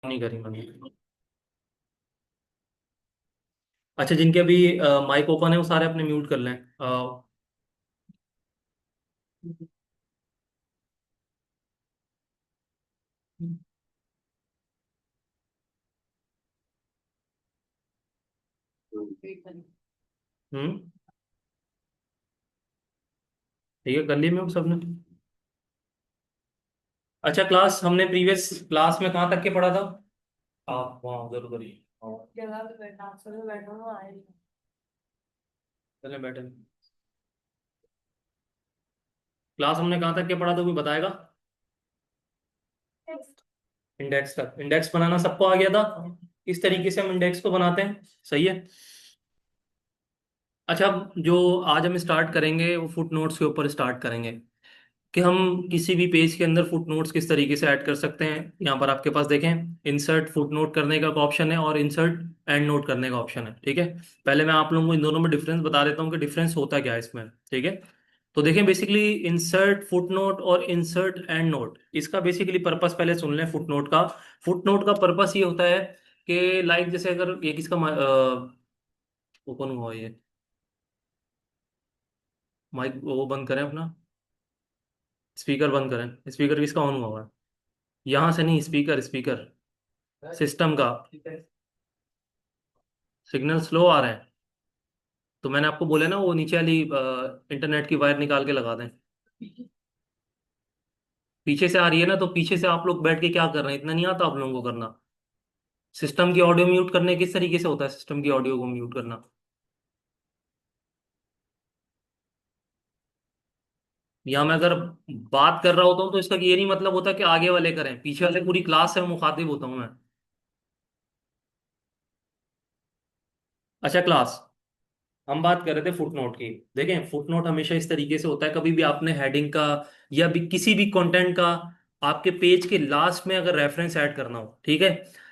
नहीं करी मैंने। अच्छा, जिनके अभी माइक ओपन है वो सारे अपने म्यूट कर लें। हम्म। ठीक है, कर ली मैं सबने। अच्छा, क्लास हमने प्रीवियस क्लास में कहाँ तक के पढ़ा था? आप वहाँ उधर उधर ही। हाँ, जगह पे बैठा आप सभी बैठो ना आए। चले बैठे। क्लास हमने कहाँ तक के पढ़ा था कोई बताएगा? इंडेक्स तक। इंडेक्स बनाना सबको आ गया था? इस तरीके से हम इंडेक्स को बनाते हैं। सही है। अच्छा, अब जो आज हम स्टार्ट करेंगे वो फुट नोट्स के ऊपर स्टार्ट करेंगे कि हम किसी भी पेज के अंदर फुट नोट्स किस तरीके से ऐड कर सकते हैं। यहाँ पर आपके पास देखें, इंसर्ट फुट नोट करने का ऑप्शन है और इंसर्ट एंड नोट करने का ऑप्शन है। ठीक है। पहले मैं आप लोगों को इन दोनों में डिफरेंस बता देता हूँ कि डिफरेंस होता क्या है इसमें। ठीक है। तो देखें, बेसिकली इंसर्ट फुट नोट और इंसर्ट एंड नोट, इसका बेसिकली पर्पस पहले सुन लें। फुट नोट का पर्पस ये होता है कि लाइक जैसे अगर ये किसका ओपन हुआ है, ये माइक वो बंद करें अपना, स्पीकर बंद करें। स्पीकर किसका ऑन हुआ है? यहाँ से नहीं, स्पीकर स्पीकर सिस्टम का सिग्नल स्लो आ रहे हैं। तो मैंने आपको बोला ना वो नीचे वाली इंटरनेट की वायर निकाल के लगा दें। पीछे से आ रही है ना, तो पीछे से आप लोग बैठ के क्या कर रहे हैं, इतना नहीं आता आप लोगों को करना। सिस्टम की ऑडियो म्यूट करने किस तरीके से होता है, सिस्टम की ऑडियो को म्यूट करना? या मैं अगर बात कर रहा होता हूँ तो इसका ये नहीं मतलब होता कि आगे वाले करें, पीछे वाले पूरी क्लास से मुखातिब होता हूँ मैं। अच्छा क्लास, हम बात कर रहे थे फुटनोट की। देखें, फुटनोट हमेशा इस तरीके से होता है, कभी भी आपने हेडिंग का या भी किसी भी कंटेंट का आपके पेज के लास्ट में अगर रेफरेंस ऐड करना हो, ठीक है।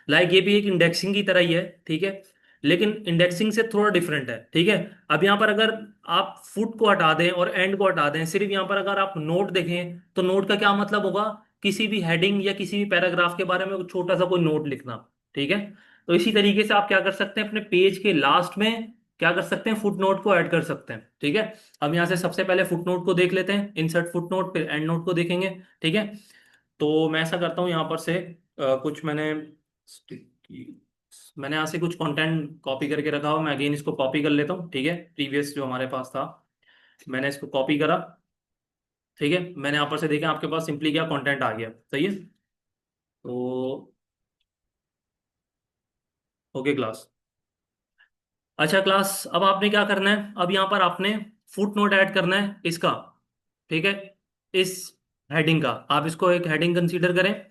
लाइक ये भी एक इंडेक्सिंग की तरह ही है, ठीक है, लेकिन इंडेक्सिंग से थोड़ा डिफरेंट है। ठीक है। अब यहाँ पर अगर आप फुट को हटा दें और एंड को हटा दें, सिर्फ यहाँ पर अगर आप नोट देखें तो नोट का क्या मतलब होगा? किसी भी हेडिंग या किसी भी पैराग्राफ के बारे में कुछ छोटा सा कोई नोट लिखना। ठीक है। तो इसी तरीके से आप क्या कर सकते हैं, अपने पेज के लास्ट में क्या कर सकते हैं, फुट नोट को ऐड कर सकते हैं। ठीक है। अब यहाँ से सबसे पहले फुट नोट को देख लेते हैं, इंसर्ट फुट नोट, फिर एंड नोट को देखेंगे। ठीक है। तो मैं ऐसा करता हूँ, यहाँ पर से कुछ मैंने यहाँ से कुछ कंटेंट कॉपी करके रखा हुआ, मैं अगेन इसको कॉपी कर लेता हूँ। ठीक है, प्रीवियस जो हमारे पास था मैंने इसको कॉपी करा। ठीक है, मैंने यहाँ पर से देखा आपके पास सिंपली क्या कंटेंट आ गया। सही है। तो ओके क्लास। अच्छा क्लास, अब आपने क्या करना है, अब यहाँ पर आपने फुट नोट ऐड करना है इसका। ठीक है। इस हेडिंग का आप इसको एक हेडिंग कंसीडर करें।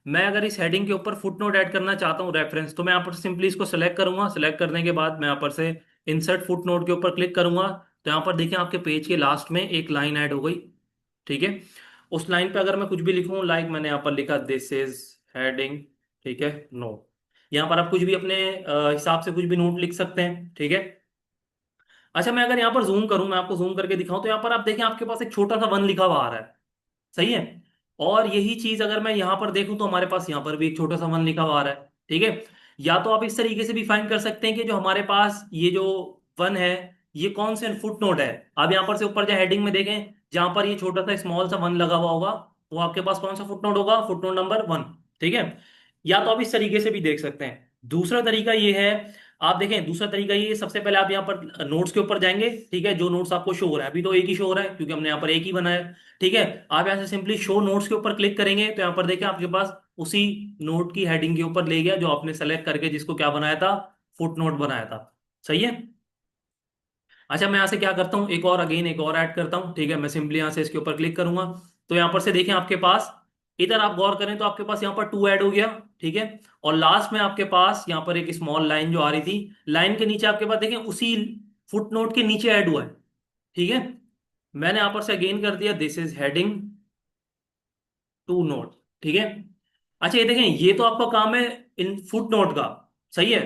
मैं अगर इस हेडिंग के ऊपर फुट नोट ऐड करना चाहता हूँ रेफरेंस, तो मैं यहाँ पर सिंपली इसको सेलेक्ट करूंगा। सेलेक्ट करने के बाद मैं यहाँ पर से इंसर्ट फुट नोट के ऊपर क्लिक करूंगा। तो यहाँ पर देखिए आपके पेज के लास्ट में एक लाइन ऐड हो गई। ठीक है। उस लाइन पे अगर मैं कुछ भी लिखूं, लाइक मैंने यहाँ पर लिखा दिस इज हेडिंग, ठीक है, नो। यहाँ पर आप कुछ भी अपने हिसाब से कुछ भी नोट लिख सकते हैं। ठीक है। अच्छा, मैं अगर यहाँ पर जूम करूं, मैं आपको जूम करके दिखाऊं, तो यहाँ पर आप देखें आपके पास एक छोटा सा वन लिखा हुआ आ रहा है। सही है। और यही चीज अगर मैं यहाँ पर देखूं तो हमारे पास यहाँ पर भी एक छोटा सा वन लिखा हुआ आ रहा है। ठीक है। या तो आप इस तरीके से भी फाइंड कर सकते हैं कि जो हमारे पास ये जो वन है, ये कौन से फुट नोट है। आप यहाँ पर से ऊपर जो हेडिंग में देखें, जहां पर ये छोटा सा स्मॉल सा वन लगा हुआ होगा, वो आपके पास कौन सा फुट नोट होगा, फुट नोट नंबर 1। ठीक है। या तो आप इस तरीके से भी देख सकते हैं। दूसरा तरीका ये है, आप देखें दूसरा तरीका ये, सबसे पहले आप यहाँ पर नोट्स के ऊपर जाएंगे। ठीक है, जो नोट्स आपको शो हो रहा है, अभी तो एक ही शो हो रहा है क्योंकि हमने यहाँ पर एक ही बनाया है। ठीक है। आप यहाँ से सिंपली शो नोट्स के ऊपर क्लिक करेंगे तो यहाँ पर देखें आपके पास उसी नोट की हेडिंग के ऊपर ले गया जो आपने सेलेक्ट करके जिसको क्या बनाया था, फुट नोट बनाया था। सही है। अच्छा, मैं यहाँ से क्या करता हूँ, एक और अगेन एक और ऐड करता हूँ। ठीक है, मैं सिंपली यहाँ से इसके ऊपर क्लिक करूंगा। तो यहाँ पर से देखें आपके पास, इधर आप गौर करें तो आपके पास यहाँ पर टू ऐड हो गया। ठीक है। और लास्ट में आपके पास यहाँ पर एक स्मॉल लाइन जो आ रही थी, लाइन के नीचे आपके पास देखें उसी फुट नोट के नीचे ऐड हुआ है। ठीक है। मैंने यहाँ पर से अगेन कर दिया this is heading to note. ठीक है। अच्छा, ये देखें, ये तो आपका काम है इन फुट नोट का। सही है।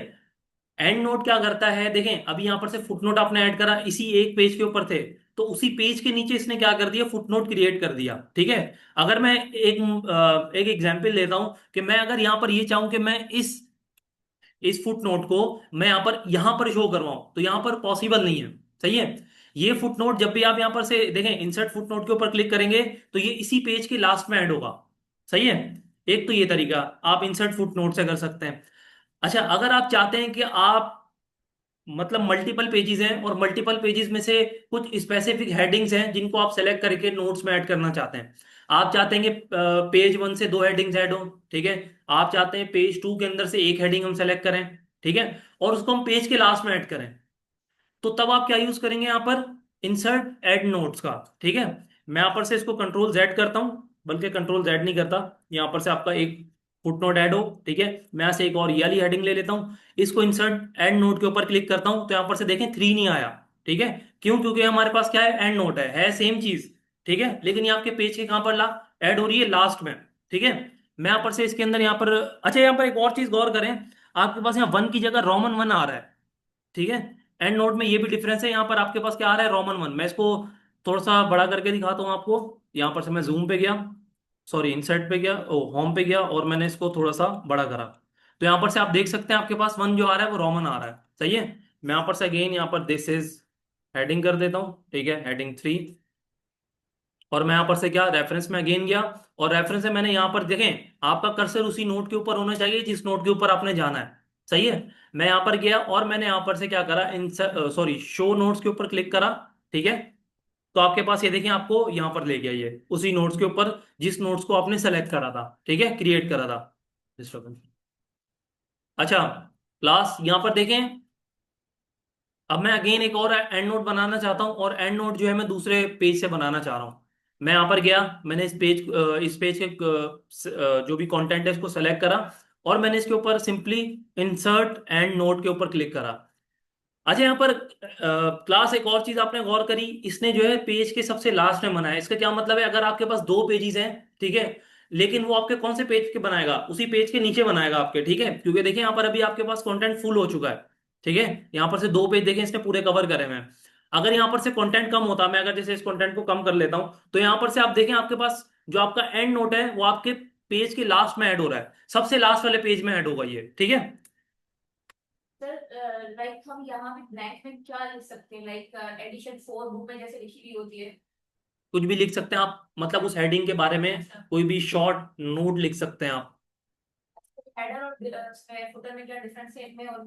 एंड नोट क्या करता है, देखें अभी यहां पर से फुट नोट आपने ऐड करा इसी एक पेज के ऊपर थे। तो उसी पेज के नीचे इसने क्या कर दिया, फुटनोट क्रिएट कर दिया। ठीक है। अगर मैं एक एग्जांपल लेता हूं कि मैं अगर यहां पर ये चाहूं कि मैं इस फुटनोट को मैं यहां पर शो करवाऊं, तो यहां पर पॉसिबल नहीं है। सही है। ये फुटनोट जब भी आप यहां पर से देखें, इंसर्ट फुटनोट के ऊपर क्लिक करेंगे तो ये इसी पेज के लास्ट में ऐड होगा। सही है। एक तो ये तरीका आप इंसर्ट फुटनोट से कर सकते हैं। अच्छा, अगर आप चाहते हैं कि आप मतलब मल्टीपल पेजेस हैं और मल्टीपल पेजेस में से कुछ स्पेसिफिक हेडिंग्स हैं जिनको आप सेलेक्ट करके नोट्स में ऐड करना चाहते हैं। आप चाहते हैं कि पेज 1 से 2 हेडिंग्स ऐड हो। ठीक है। आप चाहते हैं पेज 2 के अंदर से एक हेडिंग हम सेलेक्ट करें। ठीक है। और उसको हम पेज के लास्ट में ऐड करें। तो तब आप क्या यूज करेंगे यहां पर, इंसर्ट एड नोट्स का। ठीक है। मैं यहां पर से इसको कंट्रोल जेड करता हूं, बल्कि कंट्रोल जेड नहीं करता, यहां पर से आपका एक फुटनोट ऐड हो। ठीक है। मैं यहाँ से एक और ये वाली हेडिंग ले लेता हूं, इसको इंसर्ट एंड नोट के ऊपर क्लिक करता हूं, तो यहां पर से देखें 3 नहीं आया। ठीक है। क्यों? क्योंकि हमारे पास क्या है, एंड नोट है सेम चीज। ठीक है। लेकिन ये आपके पेज के कहां पर ला ऐड हो रही है, लास्ट में। ठीक है। मैं यहां पर से इसके अंदर यहां पर, अच्छा यहां पर एक और चीज गौर करें, आपके पास यहाँ 1 की जगह रोमन 1 आ रहा है। ठीक है। एंड नोट में ये भी डिफरेंस है, यहाँ पर आपके पास क्या आ रहा है, रोमन 1। मैं इसको थोड़ा सा बड़ा करके दिखाता हूँ आपको। यहाँ पर से मैं जूम पे गया, सॉरी इंसर्ट पे गया, ओ होम पे गया, और मैंने इसको थोड़ा सा बड़ा करा। तो यहाँ पर से आप देख सकते हैं आपके पास 1 जो आ रहा है वो रोमन आ रहा है। सही है। मैं यहाँ पर से अगेन यहाँ पर दिस इज हेडिंग कर देता हूँ। ठीक है, हेडिंग 3। और मैं यहाँ पर से क्या, रेफरेंस में अगेन गया, और रेफरेंस से मैंने यहाँ पर देखें, आपका कर्सर उसी नोट के ऊपर होना चाहिए जिस नोट के ऊपर आपने जाना है। सही है। मैं यहाँ पर गया और मैंने यहाँ पर से क्या करा, इन सॉरी शो नोट्स के ऊपर क्लिक करा। ठीक है। तो आपके पास ये देखें, आपको यहाँ पर ले गया ये उसी नोट्स के ऊपर जिस नोट्स को आपने सेलेक्ट करा था। ठीक है, क्रिएट करा था। डिस्टर्बेंस। अच्छा, क्लास यहाँ पर देखें, अब मैं अगेन एक और एंड नोट बनाना चाहता हूँ, और एंड नोट जो है मैं दूसरे पेज से बनाना चाह रहा हूँ। मैं यहाँ पर गया, मैंने इस पेज के जो भी कंटेंट है इसको सेलेक्ट करा, और मैंने इसके ऊपर सिंपली इंसर्ट एंड नोट के ऊपर क्लिक करा। अच्छा, यहाँ पर क्लास एक और चीज आपने गौर करी, इसने जो है पेज के सबसे लास्ट में बनाया। इसका क्या मतलब है, अगर आपके पास 2 पेजेस हैं, ठीक है, लेकिन वो आपके कौन से पेज के बनाएगा, उसी पेज के नीचे बनाएगा आपके। ठीक है। क्योंकि देखिए यहाँ पर अभी आपके पास कंटेंट फुल हो चुका है। ठीक है। यहाँ पर से 2 पेज देखें इसने पूरे कवर करे हुए हैं। अगर यहाँ पर से कंटेंट कम होता, मैं अगर जैसे इस कंटेंट को कम कर लेता हूं, तो यहाँ पर से आप देखें आपके पास जो आपका एंड नोट है वो आपके पेज के लास्ट में ऐड हो रहा है, सबसे लास्ट वाले पेज में ऐड होगा ये। ठीक है। सर लाइक हम यहाँ पे ब्लैंक में क्या लिख सकते हैं, लाइक एडिशन 4 बुक में जैसे लिखी हुई होती है। कुछ भी लिख सकते हैं आप, मतलब उस हेडिंग के बारे में कोई भी शॉर्ट नोट लिख सकते हैं आप। हेडर और फुटर में क्या डिफरेंस है इनमें, और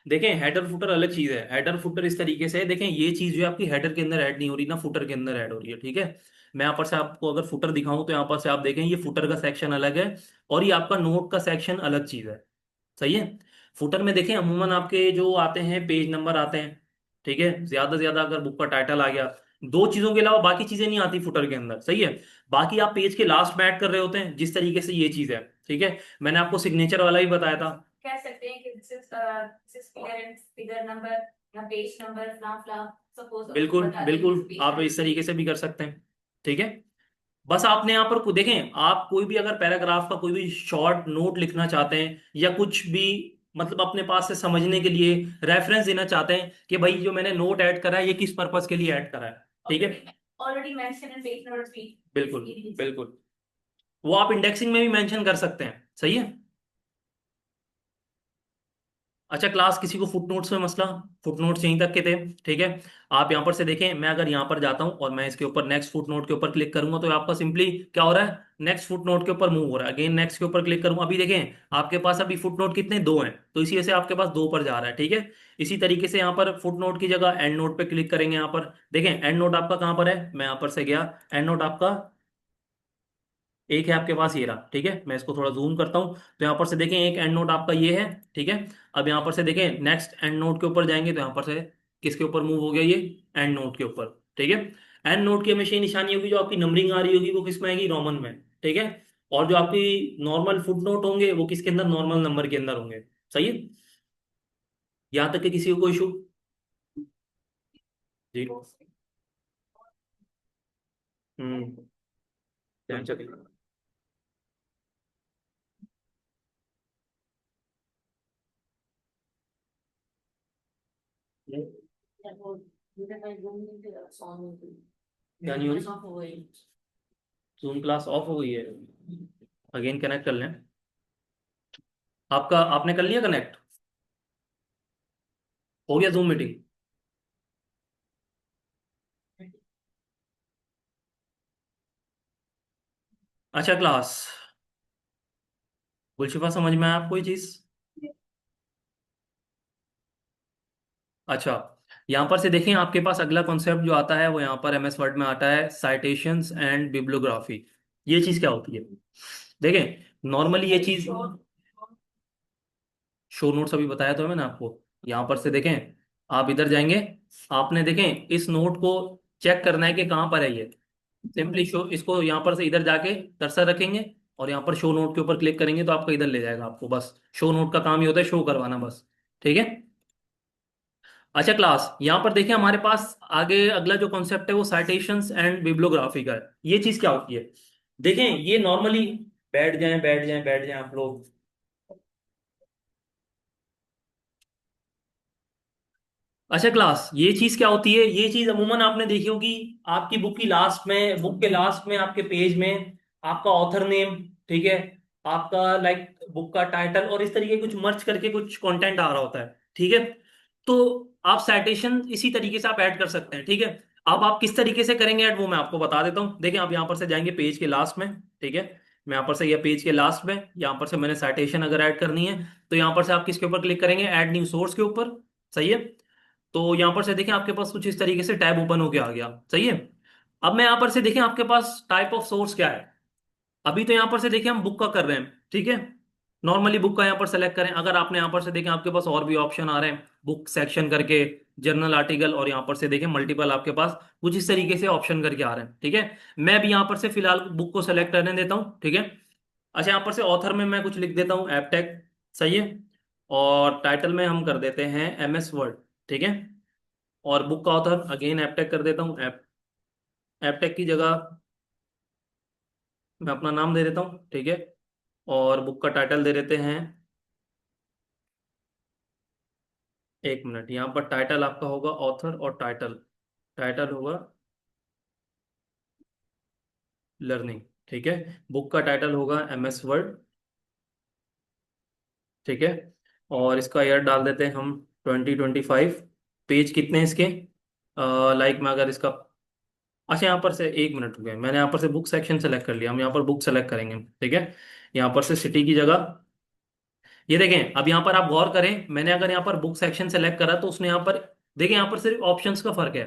देखें, हेडर फुटर अलग चीज है। हेडर फुटर इस तरीके से है, देखें ये चीज जो है आपकी हेडर के अंदर ऐड नहीं हो रही ना, फुटर के अंदर ऐड हो रही है। ठीक है। मैं यहाँ पर से आपको अगर फुटर दिखाऊं तो यहाँ पर से आप देखें ये फुटर का सेक्शन अलग है, और ये आपका नोट का सेक्शन अलग चीज है। सही है। फुटर में देखें अमूमन आपके जो आते हैं पेज नंबर आते हैं। ठीक है। ज्यादा से ज्यादा अगर बुक का टाइटल आ गया, 2 चीजों के अलावा बाकी चीजें नहीं आती फुटर के अंदर। सही है। बाकी आप पेज के लास्ट में ऐड कर रहे होते हैं, जिस तरीके से ये चीज है। ठीक है। मैंने आपको सिग्नेचर वाला ही बताया था। कह सकते हैं कि this is clearance figure number या पेज नंबर फ्ला फ्ला, सपोज बिल्कुल बता दें बिल्कुल, किस पेज आप का इस है। तरीके से भी कर सकते हैं। ठीक है। बस आपने यहाँ पर देखें, आप कोई भी अगर पैराग्राफ का कोई भी शॉर्ट नोट लिखना चाहते हैं, या कुछ भी मतलब अपने पास से समझने के लिए रेफरेंस देना चाहते हैं कि भाई जो मैंने नोट ऐड करा है ये किस पर्पस के लिए ऐड करा है। ठीक है। Already mention in page number 3 बिल्कुल बिल्कुल, वो आप इंडेक्सिंग में भी मेंशन कर सकते हैं। सही है। अच्छा क्लास, किसी को फुटनोट्स में मसला, फुटनोट्स यहीं तक के थे। ठीक है। आप यहाँ पर से देखें, मैं अगर यहाँ पर जाता हूँ और मैं इसके ऊपर नेक्स्ट फुटनोट के ऊपर क्लिक करूंगा, तो आपका सिंपली क्या हो रहा है, नेक्स्ट फुटनोट के ऊपर मूव हो रहा है। अगेन नेक्स्ट के ऊपर क्लिक करूंगा, अभी देखें आपके पास अभी फुटनोट कितने, 2 हैं, तो इसी वजह से आपके पास 2 पर जा रहा है। ठीक है। इसी तरीके से यहाँ पर फुटनोट की जगह एंड नोट पे क्लिक करेंगे। यहाँ पर देखें एंड नोट आपका कहाँ पर है, मैं यहाँ पर से गया, एंड नोट आपका एक है आपके पास, ये रहा। ठीक है। मैं इसको थोड़ा जूम करता हूँ, तो यहाँ पर से देखें एक एंड नोट आपका ये है। ठीक है। अब यहाँ पर से देखें नेक्स्ट एंड नोट के ऊपर जाएंगे, तो यहाँ पर से किसके ऊपर मूव हो गया, ये एंड नोट के ऊपर। ठीक है। एंड नोट की हमेशा ये निशानी होगी, जो आपकी नंबरिंग आ रही होगी वो किस में आएगी, रोमन में। ठीक है। और जो आपकी नॉर्मल फुट नोट होंगे वो किसके अंदर, नॉर्मल नंबर के अंदर होंगे। सही है। यहाँ तक कि किसी को कोई इशू। जी। हम्म। चलिए। क्या नहीं हो रही? जूम क्लास ऑफ हो गई है। अगेन कनेक्ट कर लें। आपका आपने कर लिया कनेक्ट? हो गया जूम मीटिंग? अच्छा क्लास, गुलशिफा समझ में आया आपको ये चीज? अच्छा, यहाँ पर से देखें आपके पास अगला कॉन्सेप्ट जो आता है वो यहाँ पर एमएस वर्ड में आता है, साइटेशंस एंड बिब्लियोग्राफी। ये चीज क्या होती है? देखें नॉर्मली ये चीज, शो नोट्स अभी बताया तो है मैंने आपको। यहाँ पर से देखें, आप इधर जाएंगे, आपने देखें इस नोट को चेक करना है कि कहाँ पर है ये। सिंपली शो, इसको यहाँ पर से इधर जाके कर्सर रखेंगे और यहाँ पर शो नोट के ऊपर क्लिक करेंगे तो आपका इधर ले जाएगा आपको। बस शो नोट का काम ही होता है शो करवाना बस। ठीक है। अच्छा क्लास, यहाँ पर देखिए हमारे पास आगे अगला जो कॉन्सेप्ट है वो साइटेशंस एंड बिब्लियोग्राफी का है। ये चीज क्या होती है? देखें ये नॉर्मली, बैठ जाएं बैठ जाएं बैठ जाएं आप लोग। अच्छा क्लास, ये चीज क्या होती है? ये चीज अमूमन आपने देखी होगी आपकी बुक की लास्ट में, बुक के लास्ट में आपके पेज में आपका ऑथर नेम, ठीक है, आपका लाइक बुक का टाइटल और इस तरीके कुछ मर्ज करके कुछ कंटेंट आ रहा होता है। ठीक है। तो आप साइटेशन इसी तरीके से आप ऐड कर सकते हैं। ठीक है। अब आप किस तरीके से करेंगे ऐड वो मैं आपको बता देता हूँ। देखिए आप यहाँ पर से जाएंगे पेज के लास्ट में। ठीक है। मैं यहाँ पर से, ये पेज के लास्ट में यहाँ पर से मैंने साइटेशन अगर ऐड करनी है तो यहाँ पर से आप किसके ऊपर क्लिक करेंगे? ऐड न्यू सोर्स के ऊपर। सही है। तो यहाँ पर से देखें आपके पास कुछ इस तरीके से टैब ओपन होके आ गया। सही है। अब मैं यहाँ पर से देखें आपके पास टाइप ऑफ सोर्स क्या है। अभी तो यहाँ पर से देखिए हम बुक का कर रहे हैं। ठीक है। नॉर्मली बुक का यहाँ पर सेलेक्ट करें। अगर आपने यहाँ पर से देखें आपके पास और भी ऑप्शन आ रहे हैं, बुक सेक्शन करके, जर्नल आर्टिकल, और यहाँ पर से देखें मल्टीपल आपके पास कुछ इस तरीके से ऑप्शन करके आ रहे हैं। ठीक है। मैं भी यहाँ पर से फिलहाल बुक को सेलेक्ट करने देता हूँ। ठीक है। अच्छा यहाँ पर से ऑथर में मैं कुछ लिख देता हूँ एपटेक। सही है। और टाइटल में हम कर देते हैं एमएस वर्ड। ठीक है। और बुक का ऑथर अगेन एपटेक कर देता हूँ। एपटेक की जगह मैं अपना नाम दे देता हूँ। ठीक है। और बुक का टाइटल दे देते हैं, एक मिनट, यहाँ पर टाइटल आपका होगा ऑथर, और टाइटल, टाइटल होगा लर्निंग। ठीक है। बुक का टाइटल होगा एमएस वर्ड। ठीक है। और इसका ईयर डाल देते हैं हम 2025। पेज कितने हैं इसके? लाइक मैं अगर इसका, अच्छा यहाँ पर से एक मिनट रुके, मैंने यहाँ पर से बुक सेक्शन सेलेक्ट कर लिया, हम यहाँ पर बुक सेलेक्ट करेंगे। ठीक है। यहाँ पर से सिटी की जगह, ये देखें अब यहाँ पर आप गौर करें, मैंने अगर यहाँ पर बुक सेक्शन सेलेक्ट करा तो उसने यहाँ पर, देखें यहाँ पर सिर्फ ऑप्शंस का फर्क है।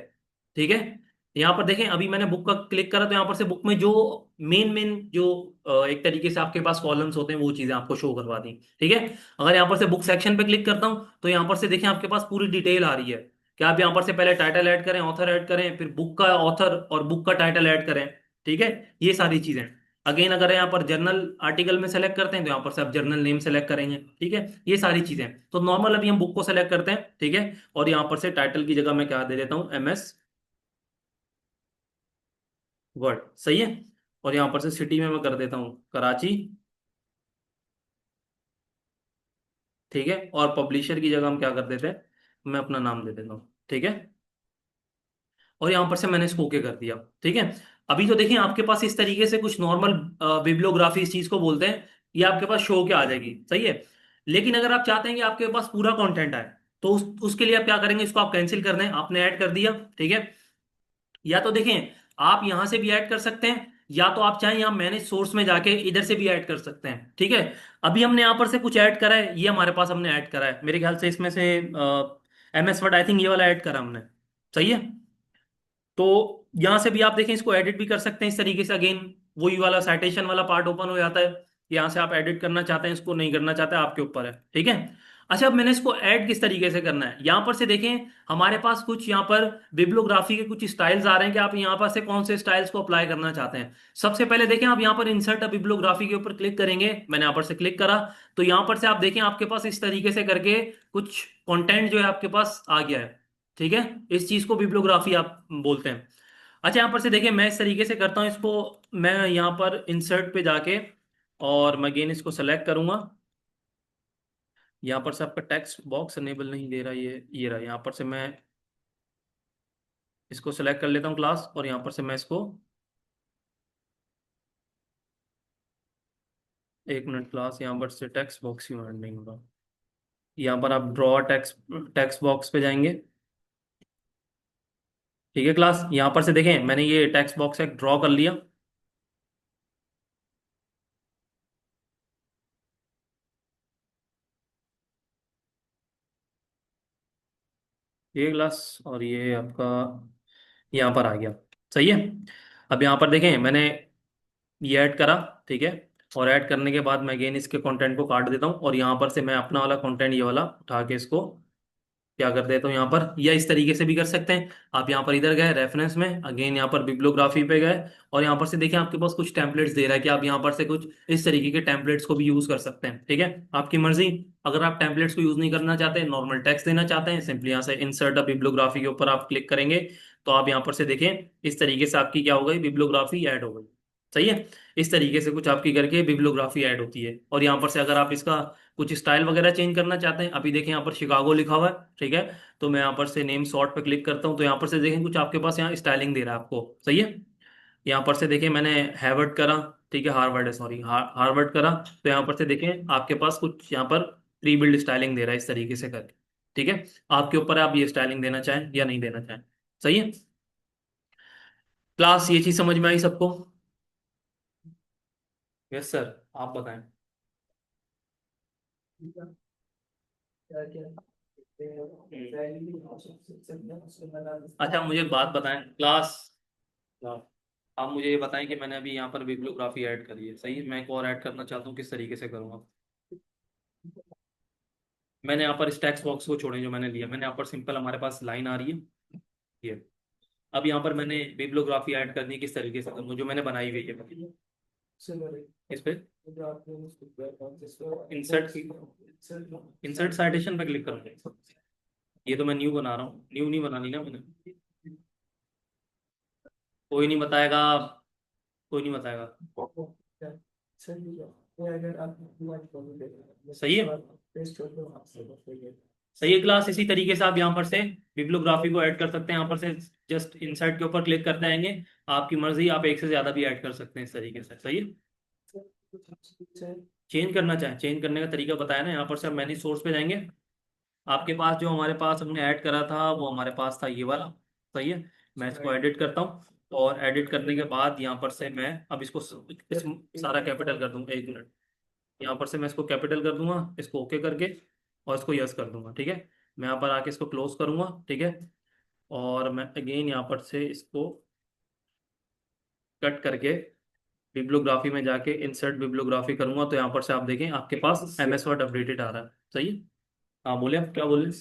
ठीक है। यहाँ पर देखें अभी मैंने बुक का क्लिक करा तो यहाँ पर से बुक में जो मेन मेन जो एक तरीके से आपके पास कॉलम्स होते हैं वो चीजें आपको शो करवा दी। ठीक है। अगर यहाँ पर से बुक सेक्शन पे क्लिक करता हूँ तो यहाँ पर से देखें आपके पास पूरी डिटेल आ रही है कि आप यहाँ पर से पहले टाइटल ऐड करें, ऑथर ऐड करें, फिर बुक का ऑथर और बुक का टाइटल ऐड करें। ठीक है। ये सारी चीजें। अगेन अगर यहाँ पर जर्नल आर्टिकल में सेलेक्ट करते हैं तो यहाँ पर से आप जर्नल नेम सेलेक्ट करेंगे। ठीक है। ये सारी चीजें तो नॉर्मल, अभी हम बुक को सेलेक्ट करते हैं। ठीक है। और यहाँ पर से टाइटल की जगह मैं क्या दे देता हूँ? MS word. सही है। और यहाँ पर से सिटी में मैं कर देता हूँ कराची। ठीक है। और पब्लिशर की जगह हम क्या कर देते हैं? मैं अपना नाम दे देता हूँ। ठीक है। और यहाँ पर से मैंने इसको ओके कर दिया। ठीक है। अभी तो देखिए आपके पास इस तरीके से कुछ नॉर्मल बिब्लियोग्राफी इस चीज को बोलते हैं, ये आपके पास शो के आ जाएगी। सही है। लेकिन अगर आप चाहते हैं कि आपके पास पूरा कंटेंट आए तो उसके लिए आप क्या करेंगे? इसको आप कैंसिल कर दें, आपने ऐड कर दिया। ठीक है। या तो देखें आप यहां से भी ऐड कर सकते हैं, या तो आप चाहें यहाँ मैनेज सोर्स में जाके इधर से भी ऐड कर सकते हैं। ठीक है। अभी हमने यहाँ पर से कुछ ऐड करा है, ये हमारे पास हमने ऐड करा है मेरे ख्याल से इसमें से एमएस वर्ड, आई थिंक ये वाला ऐड करा हमने। सही है। तो यहां से भी आप देखें इसको एडिट भी कर सकते हैं इस तरीके से। अगेन वही वाला साइटेशन वाला पार्ट ओपन हो जाता है। यहां से आप एडिट करना चाहते हैं इसको, नहीं करना चाहते आपके ऊपर है। ठीक है। अच्छा अब मैंने इसको ऐड किस तरीके से करना है, यहां पर से देखें हमारे पास कुछ यहाँ पर बिब्लियोग्राफी के कुछ स्टाइल्स आ रहे हैं कि आप यहाँ पर से कौन से स्टाइल्स को अप्लाई करना चाहते हैं। सबसे पहले देखें आप यहाँ पर इंसर्ट अ बिब्लियोग्राफी के ऊपर क्लिक करेंगे, मैंने यहाँ पर से क्लिक करा तो यहाँ पर से आप देखें आपके पास इस तरीके से करके कुछ कंटेंट जो है आपके पास आ गया है। ठीक है। इस चीज को बिब्लियोग्राफी आप बोलते हैं। अच्छा यहाँ पर से देखिए मैं इस तरीके से करता हूँ इसको, मैं यहाँ पर इंसर्ट पे जाके और मैं अगेन इसको सेलेक्ट करूंगा। यहाँ पर से आपका टेक्स्ट बॉक्स अनेबल नहीं दे रहा, ये रहा। यहाँ पर से मैं इसको सेलेक्ट कर लेता हूँ क्लास, और यहाँ पर से मैं इसको, एक मिनट, क्लास यहाँ पर से टेक्स्ट बॉक्स ही नहीं होगा। यहाँ पर आप ड्रॉ टेक्स्ट टेक्स्ट बॉक्स पे जाएंगे। ठीक है क्लास, यहाँ पर से देखें मैंने ये टेक्स्ट बॉक्स एक ड्रॉ कर लिया। ये क्लास, और ये आपका यहाँ पर आ गया। सही है। अब यहाँ पर देखें मैंने ये ऐड करा। ठीक है। और ऐड करने के बाद मैं अगेन इसके कंटेंट को काट देता हूँ, और यहाँ पर से मैं अपना वाला कंटेंट ये वाला उठा के इसको क्या कर देता हूँ यहाँ पर, या इस तरीके से भी कर सकते हैं। आप यहाँ पर इधर गए रेफरेंस में, अगेन यहाँ पर बिब्लियोग्राफी पे गए, और यहाँ पर से देखिए आपके पास कुछ टेम्पलेट्स दे रहा है कि आप यहाँ पर से कुछ इस तरीके के टेम्पलेट्स को भी यूज कर सकते हैं। ठीक है, आपकी मर्जी। अगर आप टेम्पलेट्स को यूज नहीं करना चाहते, नॉर्मल टेक्स्ट देना चाहते हैं, सिंपली यहाँ से इंसर्ट अ बिब्लियोग्राफी के ऊपर आप क्लिक करेंगे, तो आप यहाँ पर से देखें इस तरीके से आपकी क्या हो गई, बिब्लियोग्राफी ऐड हो गई। सही है। इस तरीके से कुछ आपकी करके बिब्लियोग्राफी ऐड होती है। और यहाँ पर से अगर आप इसका कुछ स्टाइल वगैरह चेंज करना चाहते हैं, अभी देखें यहाँ पर शिकागो लिखा हुआ है। ठीक है। तो मैं यहाँ पर से नेम सॉर्ट पे क्लिक करता हूँ, तो यहाँ पर से देखें कुछ आपके पास यहाँ स्टाइलिंग दे रहा है आपको। सही है। यहाँ पर से देखें मैंने हैवर्ड करा। ठीक है, हार्वर्ड है, सॉरी, हार्वर्ड करा। तो यहाँ पर से देखें आपके पास कुछ यहाँ पर प्री बिल्ड स्टाइलिंग दे रहा है इस तरीके से करके। ठीक है। आपके ऊपर है, आप ये स्टाइलिंग देना चाहें या नहीं देना चाहें। सही है क्लास, ये चीज समझ में आई सबको? यस सर, आप बताएं। अच्छा, मुझे एक बात बताएं क्लास। हाँ। आप मुझे ये बताएं कि मैंने अभी यहाँ पर बिब्लियोग्राफी ऐड करी है, सही है, मैं एक और ऐड करना चाहता हूँ, किस तरीके से करूँगा? मैंने यहाँ पर इस टेक्स्ट बॉक्स को छोड़ें जो मैंने लिया, मैंने यहाँ पर सिंपल हमारे पास लाइन आ रही है ये। अब यहाँ पर मैंने बिब्लियोग्राफी ऐड करनी है, किस तरीके से करूँगा, जो मैंने बनाई हुई है इस पे इंसर्ट, इंसर्ट साइटेशन पे क्लिक करूँगा। ये तो मैं न्यू बना रहा हूँ, न्यू नहीं बनानी ना मैंने। कोई नहीं बताएगा, कोई नहीं बताएगा। सही है। सही है क्लास, इसी तरीके से आप यहाँ पर से बिब्लियोग्राफी को ऐड कर सकते हैं। यहाँ पर से जस्ट इंसर्ट के ऊपर क्लिक करते आएंगे, आपकी मर्जी, आप एक से ज्यादा भी ऐड कर सकते हैं इस तरीके से। सही है। चेंज करना चाहें, चेंज करने का तरीका बताया ना, यहाँ पर से आप मैनेज सोर्स पे जाएंगे। आपके पास जो हमारे पास हमने ऐड करा था वो हमारे पास था ये वाला। सही है। मैं इसको एडिट करता हूँ, और एडिट करने के बाद यहाँ पर से मैं अब इसको सारा कैपिटल कर दूंगा। एक मिनट, यहाँ पर से मैं इसको कैपिटल कर दूंगा, इसको ओके करके, और इसको यस कर दूंगा। ठीक है। मैं यहाँ पर आके इसको क्लोज करूंगा। ठीक है। और मैं अगेन यहाँ पर से इसको कट करके बिब्लियोग्राफी में जाके इंसर्ट बिब्लियोग्राफी करूंगा, तो यहाँ पर से आप देखें आपके पास MS वर्ड अपडेटेड आ रहा है। सही है। हाँ बोले, आप क्या बोले?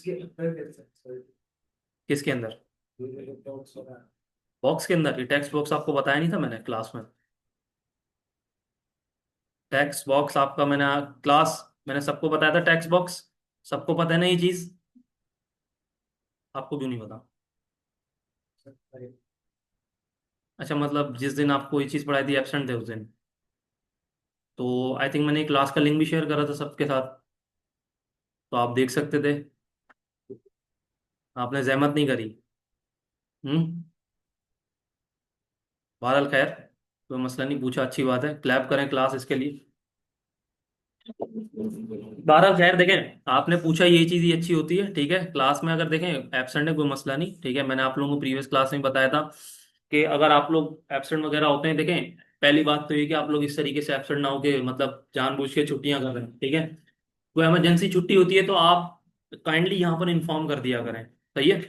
किसके अंदर? बॉक्स के अंदर? ये टेक्स्ट बॉक्स आपको बताया नहीं था मैंने क्लास में? टेक्स्ट बॉक्स आपका मैंने क्लास, मैंने सबको बताया था टेक्स्ट बॉक्स। सबको पता है ना ये चीज? आपको क्यों नहीं पता? अच्छा, मतलब जिस दिन आपको ये चीज पढ़ाई थी एब्सेंट थे उस दिन, तो आई थिंक मैंने क्लास का लिंक भी शेयर करा था सबके साथ, तो आप देख सकते थे। आपने जहमत नहीं करी। हम्म। बहरहाल खैर, कोई मसला नहीं, पूछा, अच्छी बात है, क्लैप करें क्लास इसके लिए। बहरहाल खैर देखें, आपने पूछा ये चीज़ ही अच्छी होती है। ठीक है, क्लास में अगर देखें एब्सेंट है कोई मसला नहीं। ठीक है, मैंने आप लोगों को प्रीवियस क्लास में बताया था कि अगर आप लोग एब्सेंट वगैरह होते हैं, देखें पहली बात तो ये कि आप लोग इस तरीके से एब्सेंट ना हो के मतलब जानबूझ के छुट्टियां कर रहे हैं। ठीक है। कोई इमरजेंसी छुट्टी होती है तो आप काइंडली यहाँ पर इन्फॉर्म कर दिया करें। सही है।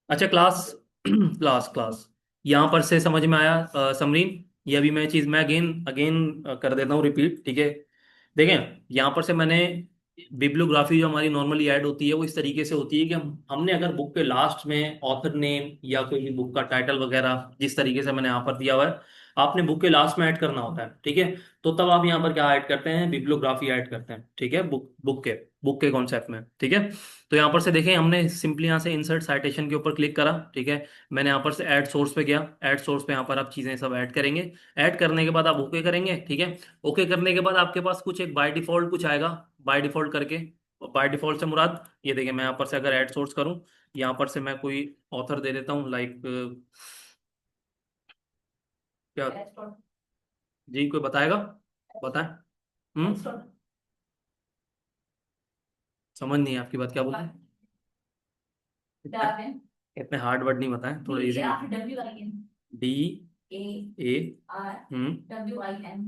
अच्छा क्लास, क्लास क्लास यहाँ पर से समझ में आया समरीन? ये अभी मैं चीज़ मैं अगेन अगेन कर देता हूँ रिपीट। ठीक है। देखें यहाँ पर से मैंने बिब्लियोग्राफी जो हमारी नॉर्मली ऐड होती है वो इस तरीके से होती है कि हमने अगर बुक के लास्ट में ऑथर नेम या कोई भी बुक का टाइटल वगैरह जिस तरीके से मैंने यहाँ पर दिया हुआ है, आपने बुक के लास्ट में ऐड करना होता है। ठीक है। तो तब आप यहाँ पर क्या ऐड करते हैं, बिब्लियोग्राफी ऐड करते हैं। ठीक है, बुक के कॉन्सेप्ट में। ठीक है। तो यहाँ पर से देखें हमने सिंपली यहाँ से इंसर्ट साइटेशन के ऊपर क्लिक करा। ठीक है। मैंने यहाँ पर से ऐड सोर्स पे गया, ऐड सोर्स पे यहाँ पर आप चीज़ें सब ऐड करेंगे। ऐड करने के बाद आप ओके करेंगे। ठीक है। ओके करने के बाद आपके पास कुछ एक बाय डिफॉल्ट कुछ आएगा, बाय डिफॉल्ट करके, बाय डिफॉल्ट से मुराद, ये देखिए मैं यहाँ पर से अगर ऐड सोर्स करूँ, यहाँ पर से मैं कोई ऑथर दे देता हूँ, लाइक क्या, Aristotle. जी कोई बताएगा, बताएं। हम्म, Aristotle. समझ नहीं है आपकी बात, क्या बोल रहे हैं? इतने Darwin. इतने हार्ड वर्ड नहीं बताएं, थोड़ा इजी बताएं। Darwin. D A A, R hmm, Win.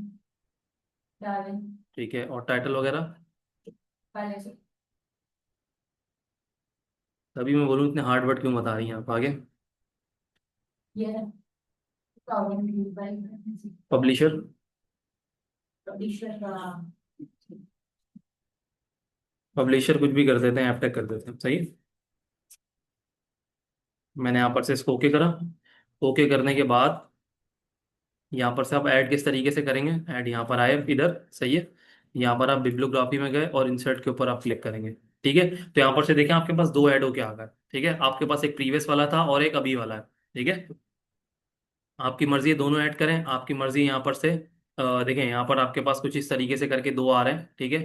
Darwin. ठीक है, और टाइटल वगैरह? Biology. तभी मैं बोलूँ इतने हार्ड वर्ड क्यों बता रही हैं आप, आगे। Yeah. Probably by publisher, publisher. Publisher कुछ भी कर देते हैं, एपटेक कर देते हैं, सही है। मैंने यहाँ पर से इसको ओके करा। ओके करने के बाद यहाँ पर से आप ऐड किस तरीके से करेंगे, ऐड यहाँ पर आए इधर, सही है। यहाँ पर आप बिब्लियोग्राफी में गए और इंसर्ट के ऊपर आप क्लिक करेंगे, ठीक है। तो यहाँ पर से देखें आपके पास दो ऐड होके आ गए, ठीक है। आपके पास एक प्रीवियस वाला था और एक अभी वाला है, ठीक है। आपकी मर्जी है दोनों ऐड करें, आपकी मर्जी यहाँ पर से देखें यहाँ पर आपके पास कुछ इस तरीके से करके दो आ रहे हैं, ठीक है।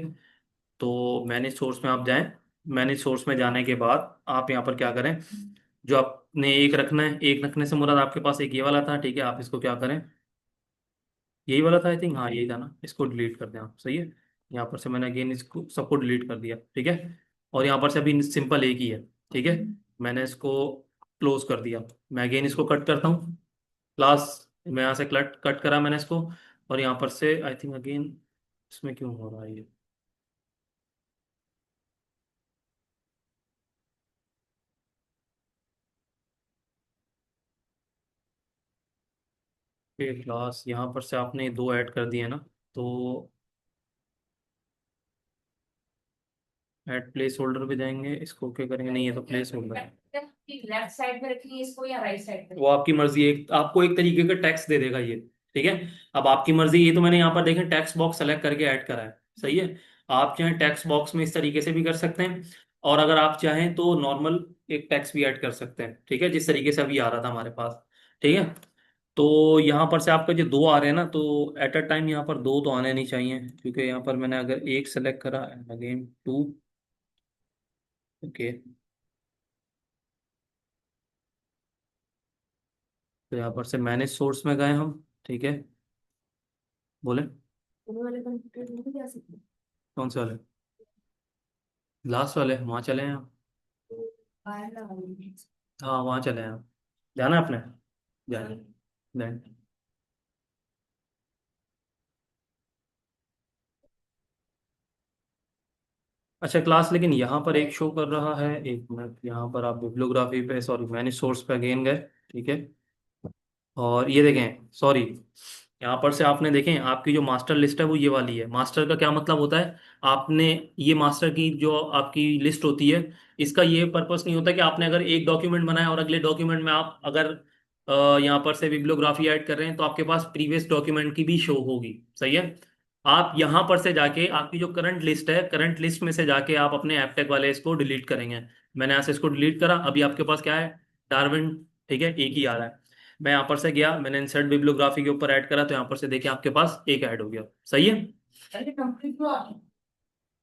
तो मैनेज सोर्स में आप जाएं। मैनेज सोर्स में जाने के बाद आप यहाँ पर क्या करें, जो आपने एक रखना है, एक रखने से मुराद आपके पास एक ये वाला था, ठीक है। आप इसको क्या करें, यही वाला था आई थिंक, हाँ यही था ना, इसको डिलीट कर दें आप, सही है। यहाँ पर से मैंने अगेन इसको सबको डिलीट कर दिया, ठीक है। और यहाँ पर से अभी सिंपल एक ही है, ठीक है। मैंने इसको क्लोज कर दिया। मैं अगेन इसको कट करता हूँ, क्लास मैं यहाँ से कट कट करा मैंने इसको। और यहाँ पर से आई थिंक अगेन, इसमें क्यों हो रहा है ये, क्लास यहाँ पर से आपने दो ऐड कर दिए ना, तो ऐड प्लेस होल्डर पे जाएंगे, इसको क्या करेंगे, नहीं ये तो प्लेस होल्डर है। लेफ्ट साइड में रखेंगे इसको या राइट साइड पे? वो आपकी मर्जी, एक आपको एक तरीके का टैक्स दे देगा ये, ठीक है। अब आपकी मर्जी, ये तो मैंने यहाँ पर देखें टैक्स बॉक्स सेलेक्ट करके ऐड करा है, सही है। आप चाहें टैक्स बॉक्स में इस तरीके से भी कर सकते हैं, और अगर आप चाहें तो नॉर्मल एक टैक्स भी ऐड कर सकते हैं, ठीक है, जिस तरीके से अभी आ रहा था हमारे पास, ठीक है। तो यहाँ पर से आपका जो दो आ रहे हैं ना, तो एट अ टाइम यहाँ पर दो तो आने नहीं चाहिए, क्योंकि यहाँ पर मैंने अगर एक सेलेक्ट करा, अगेन टू, ओके। तो यहाँ पर से मैनेज सोर्स में गए हम, ठीक है, बोले दोनों वाले कंप्यूटर में जा सकते कौन से वाले, लास्ट वाले, वहाँ चले हैं आप। हैं। बाहर लगाएंगे। हाँ वहाँ चले हैं आप, जाना है आपने, जाना देन। अच्छा क्लास, लेकिन यहाँ पर एक शो कर रहा है, एक मिनट, यहाँ पर आप बिब्लियोग्राफी पे, सॉरी मैनेज सोर्स पे अगेन गए, ठीक है। और ये देखें, सॉरी, यहाँ पर से आपने देखें आपकी जो मास्टर लिस्ट है वो ये वाली है। मास्टर का क्या मतलब होता है, आपने ये मास्टर की जो आपकी लिस्ट होती है, इसका ये पर्पस नहीं होता कि आपने अगर एक डॉक्यूमेंट बनाया और अगले डॉक्यूमेंट में आप अगर यहाँ पर से बिब्लियोग्राफी ऐड कर रहे हैं, तो आपके पास प्रीवियस डॉक्यूमेंट की भी शो होगी, सही है। आप यहाँ पर से जाके आपकी जो करंट लिस्ट है, करंट लिस्ट में से जाके आप अपने एपटेक वाले इसको डिलीट करेंगे। मैंने यहाँ से इसको डिलीट करा, अभी आपके पास क्या है, डार्विन, ठीक है, एक ही आ रहा है। मैं यहाँ पर से गया, मैंने इंसर्ट बिब्लियोग्राफी के ऊपर ऐड करा, तो यहाँ पर से देखिए आपके पास एक ऐड हो गया, सही है। अरे कंप्लीट हुआ।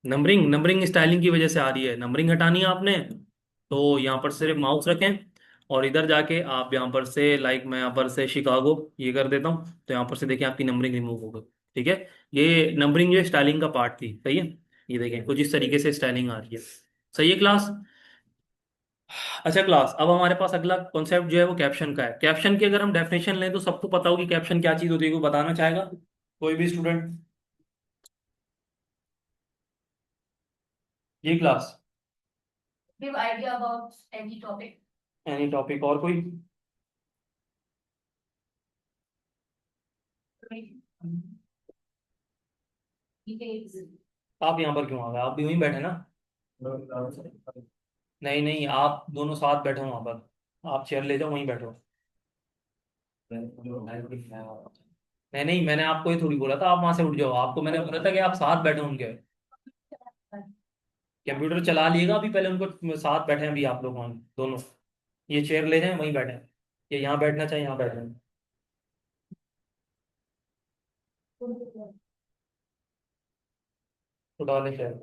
नंबरिंग, नंबरिंग स्टाइलिंग की वजह से आ रही है, नंबरिंग हटानी है आपने, तो यहाँ पर सिर्फ माउस रखें और इधर जाके आप यहाँ पर से, लाइक मैं यहाँ पर से शिकागो ये कर देता हूँ, तो यहाँ पर से देखिए आपकी नंबरिंग रिमूव हो गई, ठीक है। ये नंबरिंग जो स्टाइलिंग का पार्ट थी, सही है। ये देखें कुछ इस तरीके से स्टाइलिंग आ रही है, सही है क्लास। अच्छा क्लास, अब हमारे पास अगला कॉन्सेप्ट जो है वो कैप्शन का है। कैप्शन की अगर हम डेफिनेशन लें तो सबको पता होगी कैप्शन क्या चीज़ होती है, कोई बताना चाहेगा, कोई भी स्टूडेंट, ये class, Give idea about any topic. Any topic, और कोई? Details. आप यहाँ पर क्यों आ गए, आप भी वहीं बैठे ना? नहीं नहीं, आप दोनों साथ बैठो वहाँ पर, आप चेयर ले जाओ वहीं बैठो। नहीं नहीं, मैंने आपको ये थोड़ी बोला था आप वहां से उठ जाओ, आपको मैंने बोला था कि आप साथ बैठो उनके। कंप्यूटर चला लिएगा अभी, पहले उनको साथ बैठे हैं अभी आप लोग वहाँ दोनों, ये चेयर ले जाएं वहीं बैठे, ये यहाँ बैठना चाहिए यहाँ बैठे। तो डालें चेयर।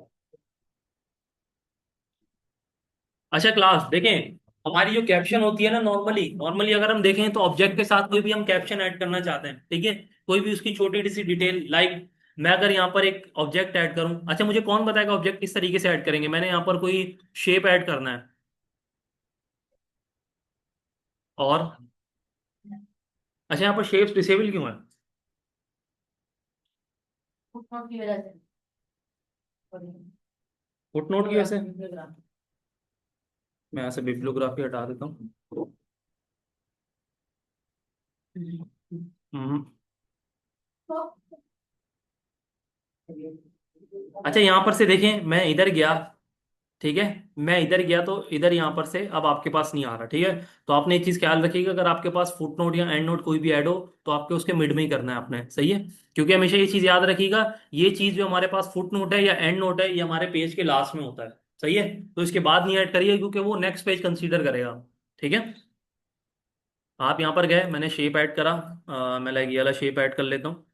अच्छा क्लास देखें, हमारी जो कैप्शन होती है ना, नॉर्मली नॉर्मली अगर हम देखें तो ऑब्जेक्ट के साथ कोई भी हम कैप्शन ऐड करना चाहते हैं, ठीक है, कोई भी उसकी छोटी सी डिटेल, लाइक मैं अगर यहाँ पर एक ऑब्जेक्ट ऐड करूं, अच्छा मुझे कौन बताएगा ऑब्जेक्ट किस तरीके से ऐड करेंगे, मैंने यहाँ पर कोई शेप ऐड करना है, और अच्छा यहाँ पर शेप्स डिसेबल क्यों है? फुटनोट की वजह से। फुटनोट की वजह से? मैं यहाँ से बिब्लियोग्राफी हटा देता हूँ। हम्म। अच्छा यहाँ पर से देखें, मैं इधर गया, ठीक है, मैं इधर गया तो इधर यहाँ पर से अब आपके पास नहीं आ रहा, ठीक है। तो आपने एक चीज ख्याल रखिएगा, अगर आपके पास फुट नोट या एंड नोट कोई भी ऐड हो तो आपके उसके मिड में ही करना है आपने, सही है। क्योंकि हमेशा ये चीज याद रखिएगा, ये चीज जो हमारे पास फुट नोट है या एंड नोट है, ये हमारे पेज के लास्ट में होता है, सही है। तो इसके बाद नहीं ऐड करिए, क्योंकि वो नेक्स्ट पेज कंसीडर करेगा, ठीक है। आप यहाँ पर गए, मैंने शेप ऐड करा, मैं लाइक ये वाला शेप ऐड कर लेता हूँ,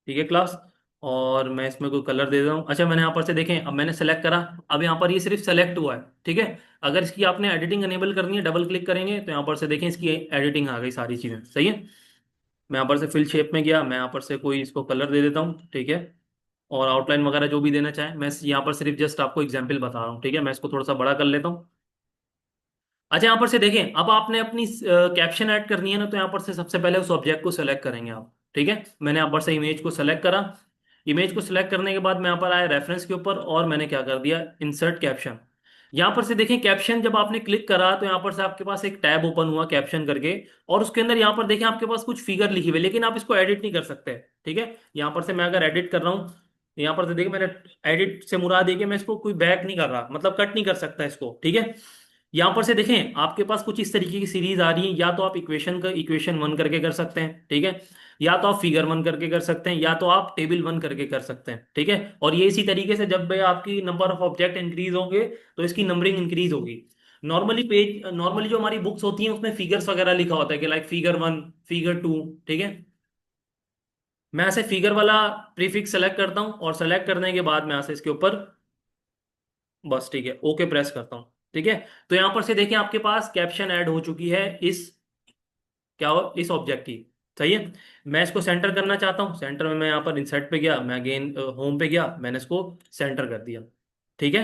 ठीक है क्लास। और मैं इसमें कोई कलर दे देता हूँ। अच्छा मैंने यहाँ पर से देखें, अब मैंने सेलेक्ट करा, अब यहाँ पर ये सिर्फ सेलेक्ट हुआ है, ठीक है। अगर इसकी आपने एडिटिंग अनेबल करनी है, डबल क्लिक करेंगे तो यहाँ पर से देखें इसकी एडिटिंग आ गई, सारी चीज़ें सही है। मैं यहाँ पर से फिल शेप में गया, मैं यहाँ पर से कोई इसको कलर दे देता हूँ, ठीक है। और आउटलाइन वगैरह जो भी देना चाहें, मैं यहाँ पर सिर्फ जस्ट आपको एग्जाम्पल बता रहा हूँ, ठीक है। मैं इसको थोड़ा सा बड़ा कर लेता हूँ। अच्छा यहाँ पर से देखें, अब आपने अपनी कैप्शन ऐड करनी है ना, तो यहाँ पर से सबसे पहले उस ऑब्जेक्ट को सेलेक्ट करेंगे आप, ठीक है। मैंने यहाँ पर से इमेज को सेलेक्ट करा, इमेज को सिलेक्ट करने के बाद मैं यहाँ पर आया रेफरेंस के ऊपर, और मैंने क्या कर दिया, इंसर्ट कैप्शन। यहाँ पर से देखें कैप्शन जब आपने क्लिक करा तो यहाँ पर से आपके पास एक टैब ओपन हुआ कैप्शन करके, और उसके अंदर यहाँ पर देखें आपके पास कुछ फिगर लिखी हुई है, लेकिन आप इसको एडिट नहीं कर सकते, ठीक है। यहाँ पर से मैं अगर एडिट कर रहा हूँ, यहाँ पर से देखिए मैंने एडिट से मुराद है कि मैं इसको कोई बैक नहीं कर रहा, मतलब कट नहीं कर सकता इसको, ठीक है। यहाँ पर से देखें आपके पास कुछ इस तरीके की सीरीज आ रही है, या तो आप इक्वेशन का इक्वेशन वन करके कर सकते हैं, ठीक है, या तो आप फिगर वन करके कर सकते हैं, या तो आप टेबल वन करके कर सकते हैं, ठीक है। और ये इसी तरीके से जब भी आपकी नंबर ऑफ ऑब्जेक्ट इंक्रीज होंगे तो इसकी नंबरिंग इंक्रीज होगी। नॉर्मली जो हमारी बुक्स होती हैं उसमें फिगर्स वगैरह लिखा होता है कि like figure one, figure two, ठीक है। मैं ऐसे फिगर वाला प्रीफिक्स सेलेक्ट करता हूँ, और सेलेक्ट करने के बाद मैं ऐसे इसके ऊपर, बस ठीक है, ओके प्रेस करता हूँ, ठीक है। तो यहां पर से देखें आपके पास कैप्शन ऐड हो चुकी है इस, क्या हो, इस ऑब्जेक्ट की, सही है। मैं इसको सेंटर करना चाहता हूँ, सेंटर में मैं यहाँ पर इंसर्ट पे गया, मैं अगेन होम पे गया, मैंने इसको सेंटर कर दिया, ठीक है।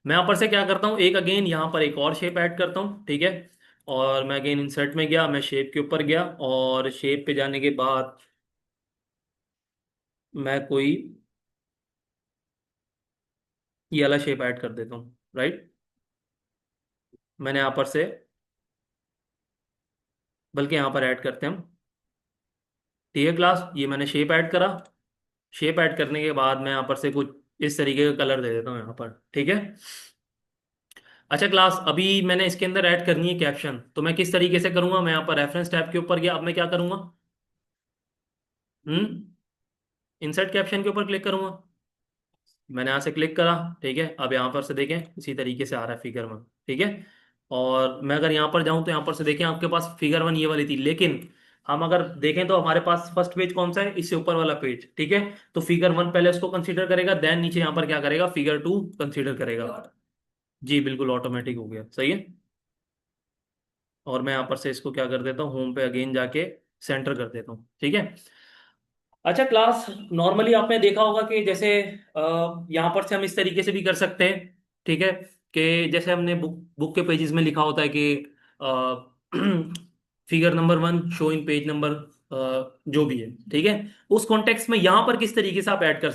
मैं यहाँ पर से क्या करता हूँ, एक अगेन यहाँ पर एक और शेप ऐड करता हूँ, ठीक है। और मैं अगेन इंसर्ट में गया, मैं शेप के ऊपर गया, और शेप पे जाने के बाद मैं कोई ये वाला शेप ऐड कर देता हूँ, राइट। मैंने यहाँ पर से, बल्कि यहाँ पर ऐड करते हैं हम, ठीक है क्लास, ये मैंने शेप ऐड करा। शेप ऐड करने के बाद मैं यहाँ पर से कुछ इस तरीके का कलर दे देता हूँ यहाँ पर, ठीक है। अच्छा क्लास, अभी मैंने इसके अंदर ऐड करनी है कैप्शन, तो मैं किस तरीके से करूंगा, मैं यहाँ पर रेफरेंस टैब के ऊपर गया, अब मैं क्या करूंगा, इंसर्ट कैप्शन के ऊपर क्लिक करूंगा। मैंने यहाँ से क्लिक करा, ठीक है। अब यहाँ पर से देखें इसी तरीके से आ रहा है फिगर वन, ठीक है। और मैं अगर यहाँ पर जाऊँ तो यहाँ पर से देखें आपके पास फिगर वन ये वाली थी, लेकिन हम अगर देखें तो हमारे पास फर्स्ट पेज कौन सा है, इससे ऊपर वाला पेज, ठीक है। तो फिगर वन पहले उसको कंसीडर करेगा, देन नीचे यहाँ पर क्या करेगा, फिगर टू कंसीडर करेगा। जी बिल्कुल ऑटोमेटिक हो गया, सही है। और मैं यहाँ पर से इसको क्या कर देता हूँ, होम पे अगेन जाके सेंटर कर देता हूँ, ठीक है। अच्छा क्लास, नॉर्मली आपने देखा होगा कि जैसे यहाँ पर से हम इस तरीके से भी कर सकते हैं, ठीक है, कि जैसे हमने बुक बुक के पेजेस में लिखा होता है कि figure number one show in page number, जो भी है, ठीक है। उस कॉन्टेक्स्ट में यहाँ पर किस तरीके से आप ऐड कर सकते हैं।